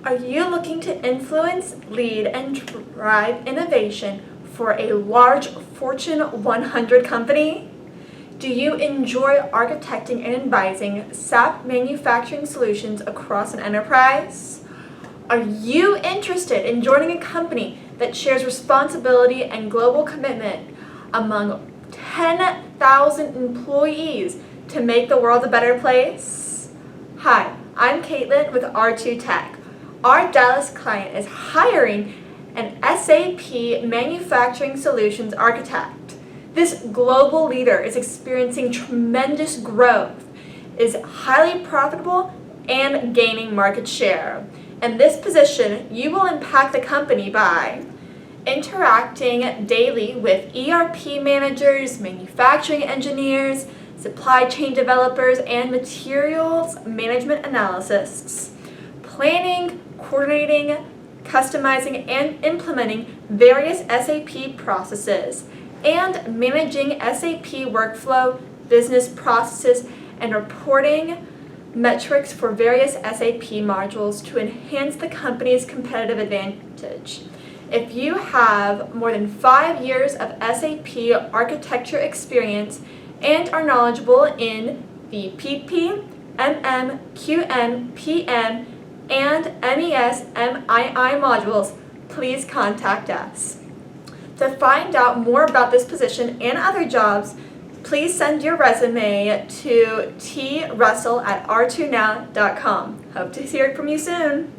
Are you looking to influence, lead, and drive innovation for a large Fortune 100 company? Do you enjoy architecting and advising SAP Manufacturing Solutions across an enterprise? Are you interested in joining a company that shares responsibility and global commitment among 10,000 employees to make the world a better place? Hi, I'm Caitlin with R2 Tech. Our Dallas client is hiring an SAP Manufacturing Solutions Architect. This global leader is experiencing tremendous growth, is highly profitable, and gaining market share. In this position, you will impact the company by interacting daily with ERP managers, manufacturing engineers, supply chain developers, and materials management analysts, planning, coordinating, customizing, and implementing various SAP processes, and managing SAP Workflow, business processes, and reporting metrics for various SAP modules to enhance the company's competitive advantage. If you have more than 5 years of SAP architecture experience and are knowledgeable in the PP, MM, QM, PM, and MES, MII modules, please contact us. To find out more about this position and other jobs, please send your resume to trussell@r2now.com. Hope to hear from you soon.